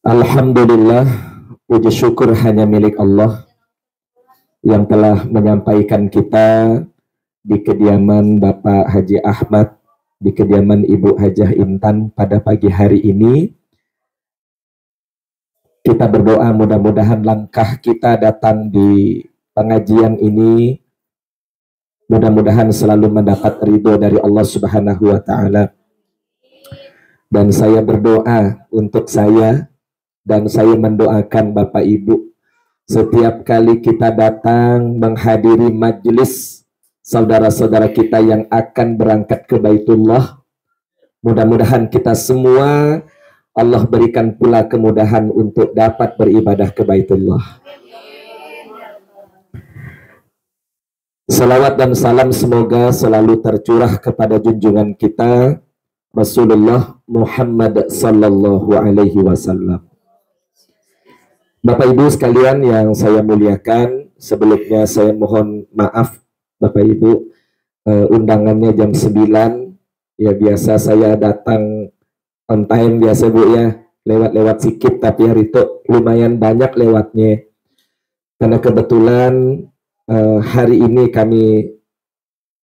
Alhamdulillah, puji syukur hanya milik Allah yang telah menyampaikan kita di kediaman Bapak Haji Ahmad, di kediaman Ibu Hajah Intan pada pagi hari ini. Kita berdoa mudah-mudahan langkah kita datang di pengajian ini mudah-mudahan selalu mendapat ridho dari Allah Subhanahu wa Ta'ala. Dan saya berdoa untuk saya, dan saya mendoakan Bapak Ibu, setiap kali kita datang menghadiri majelis saudara-saudara kita yang akan berangkat ke Baitullah, mudah-mudahan kita semua Allah berikan pula kemudahan untuk dapat beribadah ke Baitullah. Salawat dan salam semoga selalu tercurah kepada junjungan kita Rasulullah Muhammad sallallahu alaihi wasallam. Bapak Ibu sekalian yang saya muliakan, sebelumnya saya mohon maaf Bapak Ibu, undangannya jam 9, ya biasa saya datang on time biasa Bu ya, lewat-lewat sedikit, tapi hari itu lumayan banyak lewatnya, karena kebetulan hari ini kami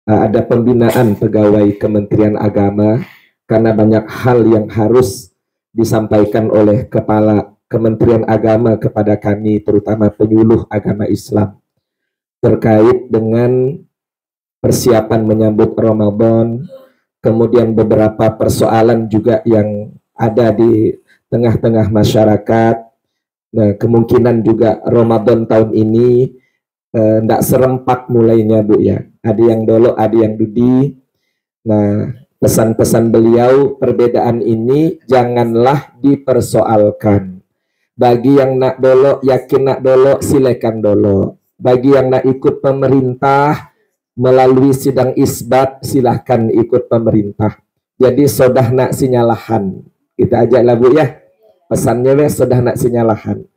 ada pembinaan pegawai Kementerian Agama, karena banyak hal yang harus disampaikan oleh Kepala Kementerian Agama kepada kami, terutama penyuluh agama Islam, terkait dengan persiapan menyambut Ramadan, kemudian beberapa persoalan juga yang ada di tengah-tengah masyarakat. Nah, kemungkinan juga Ramadan tahun ini tidak serempak mulainya Bu ya, ada yang dolo, ada yang dudi. Nah, pesan-pesan beliau, perbedaan ini janganlah dipersoalkan. Bagi yang nak dolo, yakin nak dolo, silakan dolo. Bagi yang nak ikut pemerintah melalui sidang isbat, silahkan ikut pemerintah. Jadi sodah nak sinyalahan. Kita ajaklah Bu ya. Pesannya weh sodah nak sinyalahan.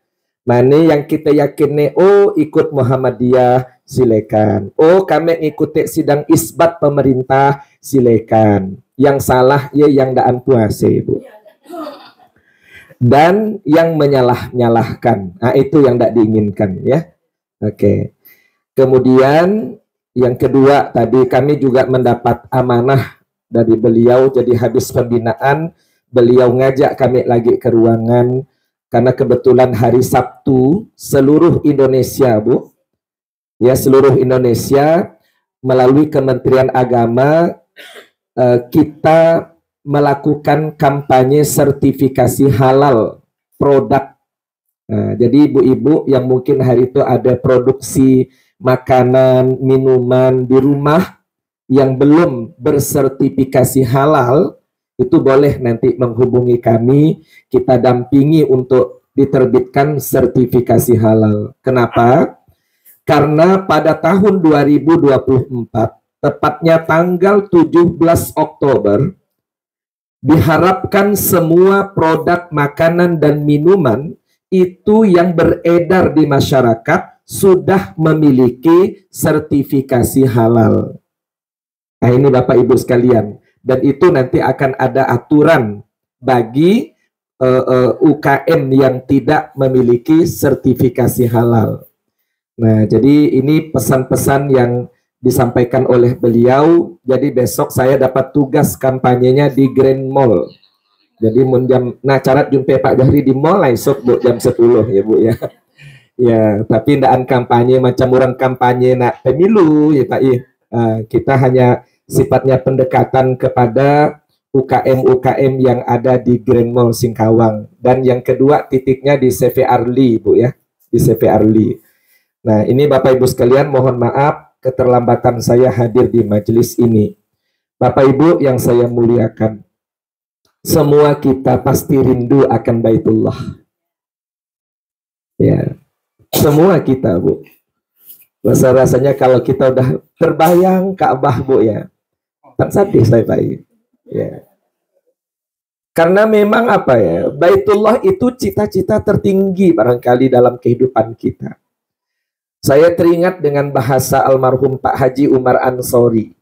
Mana yang kita yakin nih, oh ikut Muhammadiyah, silakan. Oh kami ikuti sidang isbat pemerintah, silakan. Yang salah ya yang daan puasa Bu. Dan yang menyalah-nyalahkan, nah itu yang tidak diinginkan ya. Oke. Kemudian yang kedua, tadi kami juga mendapat amanah dari beliau, jadi habis pembinaan beliau ngajak kami lagi ke ruangan, karena kebetulan hari Sabtu seluruh Indonesia Bu ya, seluruh Indonesia melalui Kementerian Agama kita melakukan kampanye sertifikasi halal produk. Nah, jadi ibu-ibu yang mungkin hari itu ada produksi makanan, minuman di rumah yang belum bersertifikasi halal, itu boleh nanti menghubungi kami, kita dampingi untuk diterbitkan sertifikasi halal. Kenapa? Karena pada tahun 2024, tepatnya tanggal 17 Oktober, diharapkan semua produk makanan dan minuman itu yang beredar di masyarakat sudah memiliki sertifikasi halal. Nah ini Bapak Ibu sekalian, dan itu nanti akan ada aturan bagi UKM yang tidak memiliki sertifikasi halal. Nah jadi ini pesan-pesan yang disampaikan oleh beliau. Jadi besok saya dapat tugas kampanyenya di Grand Mall. Jadi nah cara jumpa Pak Jahri di mall esok Bu jam 10 ya Bu ya. Ya, tapi ndaan kampanye macam orang kampanye nak pemilu ya Pak. Kita hanya sifatnya pendekatan kepada UKM-UKM yang ada di Grand Mall Singkawang. Dan yang kedua titiknya di CV Arli Bu ya, di CV Arli. Nah, ini Bapak Ibu sekalian, mohon maaf keterlambatan saya hadir di majelis ini. Bapak Ibu yang saya muliakan, semua kita pasti rindu akan Baitullah. Ya, semua kita Bu. Rasanya kalau kita udah terbayang Ka'bah Bu ya, tak sadis saya Pak. Ya. Karena memang apa ya, Baitullah itu cita-cita tertinggi barangkali dalam kehidupan kita. Saya teringat dengan bahasa almarhum Pak Haji Umar Ansori.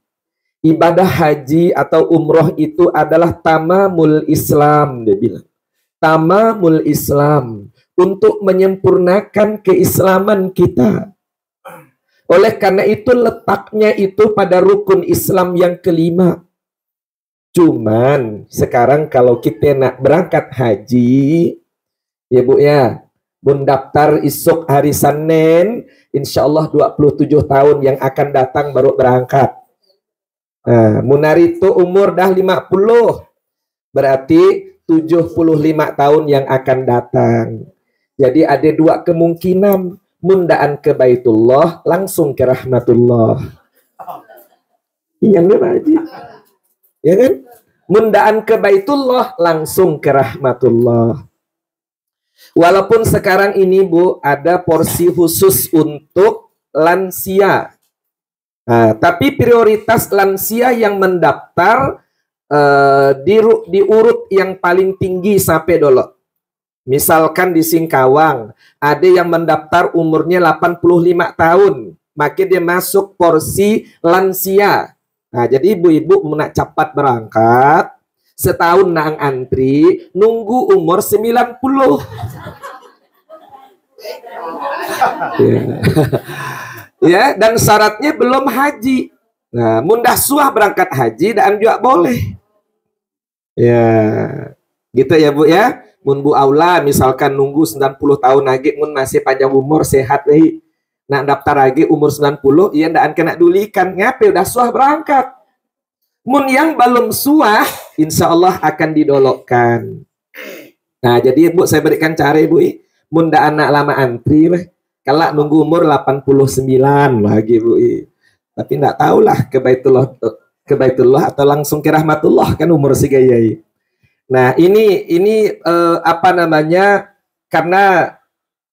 Ibadah haji atau umroh itu adalah tamamul Islam, dia bilang. tamamul Islam, untuk menyempurnakan keislaman kita. Oleh karena itu letaknya itu pada rukun Islam yang kelima. Cuman sekarang kalau kita nak berangkat haji, ya Bu ya, bun daftar isuk hari Senin, insya Allah 27 tahun yang akan datang baru berangkat. Nah, munari itu umur dah 50, berarti 75 tahun yang akan datang. Jadi ada dua kemungkinan, mundaan ke Baitullah langsung ke rahmatullah. Iya enggak Pak Haji? Ya kan? Mundaan ke Baitullah langsung ke rahmatullah. Walaupun sekarang ini Bu ada porsi khusus untuk lansia. Nah, tapi prioritas lansia yang mendaftar diurut yang paling tinggi sampai dulu. Misalkan di Singkawang ada yang mendaftar umurnya 85 tahun, maka dia masuk porsi lansia. Nah, jadi ibu-ibu nak cepat berangkat, setahun nang antri, nunggu umur 90. Ya, dan syaratnya belum haji. Nah, mundah suah berangkat haji dan juga boleh. Ya, gitu ya Bu ya. Mun Bu Aula misalkan nunggu 90 tahun lagi, mun masih panjang umur, sehat nih. Nak daftar lagi umur 90, iya ndak kena dulikan. Ngapain udah suah berangkat. Mun yang belum suah, insya Allah akan didolokkan. Nah, jadi Bu saya berikan cara Ibu. Mun ndak anak lama antri, kalau nunggu umur 89 lagi Bu. Tapi ndak tahulah ke Baitullah atau langsung ke rahmatullah kan umur si gayai. Nah, ini apa namanya? Karena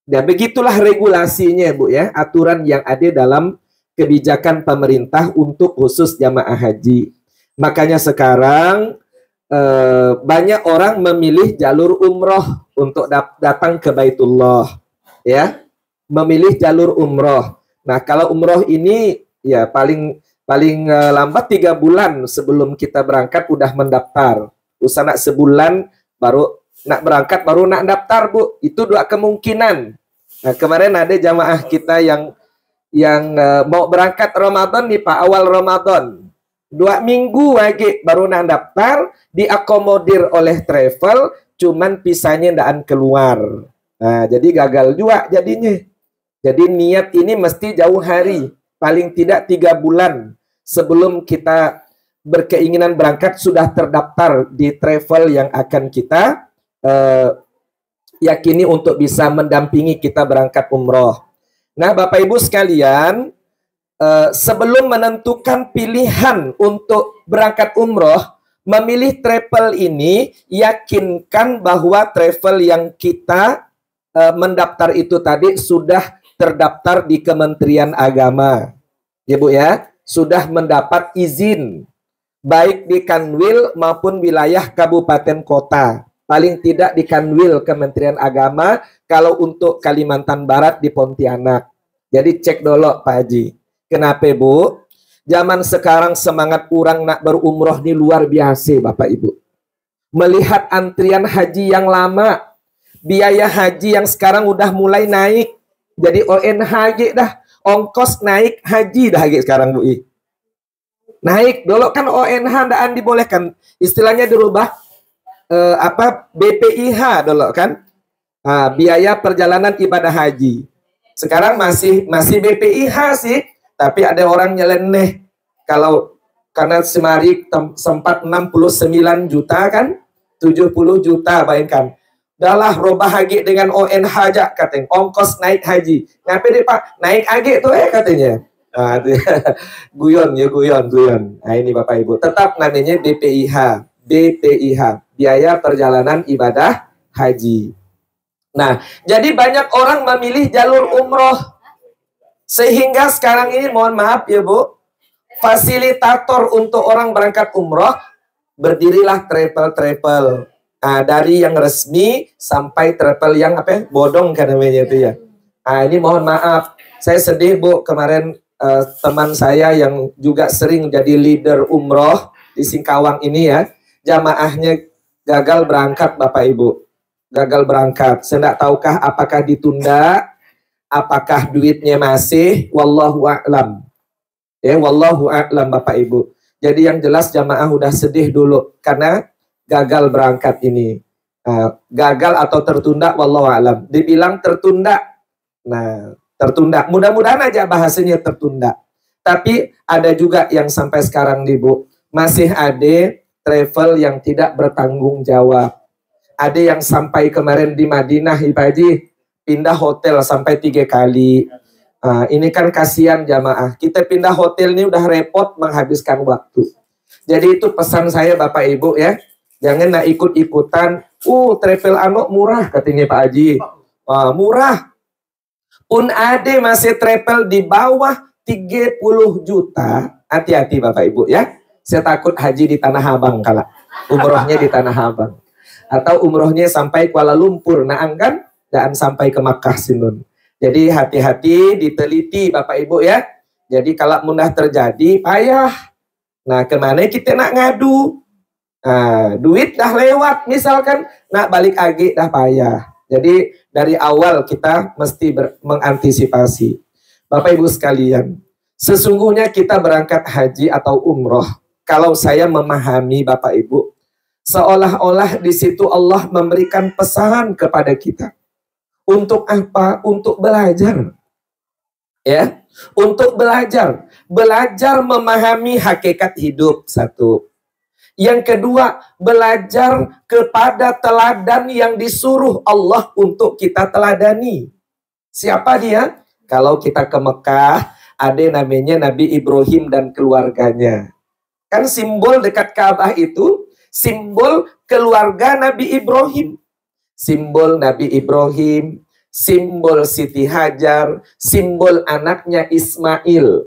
ya begitulah regulasinya Bu ya, aturan yang ada dalam kebijakan pemerintah untuk khusus jamaah haji. Makanya sekarang banyak orang memilih jalur umroh untuk datang ke Baitullah, ya, memilih jalur umroh. Nah, kalau umroh ini ya paling lambat 3 bulan sebelum kita berangkat udah mendaftar. Usah nak sebulan baru nak berangkat baru nak daftar Bu. Itu dua kemungkinan. Nah, kemarin ada jamaah kita yang mau berangkat Ramadan nih Pak, awal Ramadan. 2 minggu lagi baru nak daftar, diakomodir oleh travel, cuman pisahnya ndak keluar. Nah, jadi gagal juga jadinya. Jadi niat ini mesti jauh hari, paling tidak 3 bulan sebelum kita berkeinginan berangkat sudah terdaftar di travel yang akan kita yakini untuk bisa mendampingi kita berangkat umroh. Nah, Bapak Ibu sekalian, sebelum menentukan pilihan untuk berangkat umroh, memilih travel ini, yakinkan bahwa travel yang kita mendaftar itu tadi sudah terdaftar di Kementerian Agama. Ya Bu ya, sudah mendapat izin baik di Kanwil maupun wilayah kabupaten kota. Paling tidak di Kanwil Kementerian Agama, kalau untuk Kalimantan Barat di Pontianak. Jadi cek dulu Pak Haji. Kenapa Bu? Zaman sekarang semangat orang nak berumroh ini luar biasa Bapak Ibu. Melihat antrian haji yang lama, biaya haji yang sekarang udah mulai naik. Jadi ONH dah, ongkos naik haji dah sekarang Bu. Naik dulu kan ONH ndaan dibolehkan, istilahnya dirubah BPIH dulu kan, biaya perjalanan ibadah haji. Sekarang masih BPIH sih, tapi ada orang nyeleneh kalau karena semari sempat 69 juta kan, 70 juta bayangkan. Dahlah robah haji dengan ONH aja katanya, ongkos naik haji. Ngapain deh Pak? Naik haji tuh katanya. Guyon. Nah ini Bapak Ibu, tetap namanya BPIH, biaya perjalanan ibadah haji. Nah, jadi banyak orang memilih jalur umroh, sehingga sekarang ini mohon maaf ya Bu, fasilitator untuk orang berangkat umroh berdirilah travel. Dari yang resmi sampai travel yang bodong kan namanya itu ya. Ini mohon maaf, saya sedih Bu, kemarin teman saya yang juga sering jadi leader umroh di Singkawang ini ya, jamaahnya gagal berangkat Bapak Ibu. gagal berangkat. Saya tidak tahukah apakah ditunda, apakah duitnya masih, wallahu a'lam. Ya, wallahu a'lam Bapak Ibu. Jadi yang jelas jamaah udah sedih dulu karena gagal berangkat ini. Gagal atau tertunda, wallahu a'lam. Dibilang tertunda. Nah, tertunda. Mudah-mudahan aja bahasanya tertunda. Tapi ada juga yang sampai sekarang nih Bu, masih ada travel yang tidak bertanggung jawab. Ada yang sampai kemarin di Madinah, Pak Haji, pindah hotel sampai 3 kali. Ini kan kasihan jamaah. Kita pindah hotel ini udah repot menghabiskan waktu. Jadi itu pesan saya Bapak Ibu ya. Jangan nak ikut-ikutan. Travel anu murah katanya Pak Haji. Murah. Pun ada masih travel di bawah 30 juta. Hati-hati Bapak Ibu ya. Saya takut haji di Tanah Abang kala. Umrohnya di Tanah Abang. Atau umrohnya sampai Kuala Lumpur. Nah kan? Jangan sampai ke Makkah Sinun. Jadi hati-hati, diteliti Bapak Ibu ya. Jadi kalau mudah terjadi, payah. Nah kemana kita nak ngadu? Duit dah lewat misalkan, nak balik lagi dah payah. Jadi dari awal kita mesti mengantisipasi. Bapak Ibu sekalian, sesungguhnya kita berangkat haji atau umroh. Kalau saya memahami Bapak Ibu, seolah-olah di situ Allah memberikan pesan kepada kita. Untuk apa? Untuk belajar. Ya, untuk belajar. Belajar memahami hakikat hidup, satu. Yang kedua, belajar kepada teladan yang disuruh Allah untuk kita teladani. Siapa dia? Kalau kita ke Mekah, ada namanya Nabi Ibrahim dan keluarganya. Kan simbol dekat Ka'bah itu, simbol keluarga Nabi Ibrahim. Simbol Nabi Ibrahim, simbol Siti Hajar, simbol anaknya Ismail.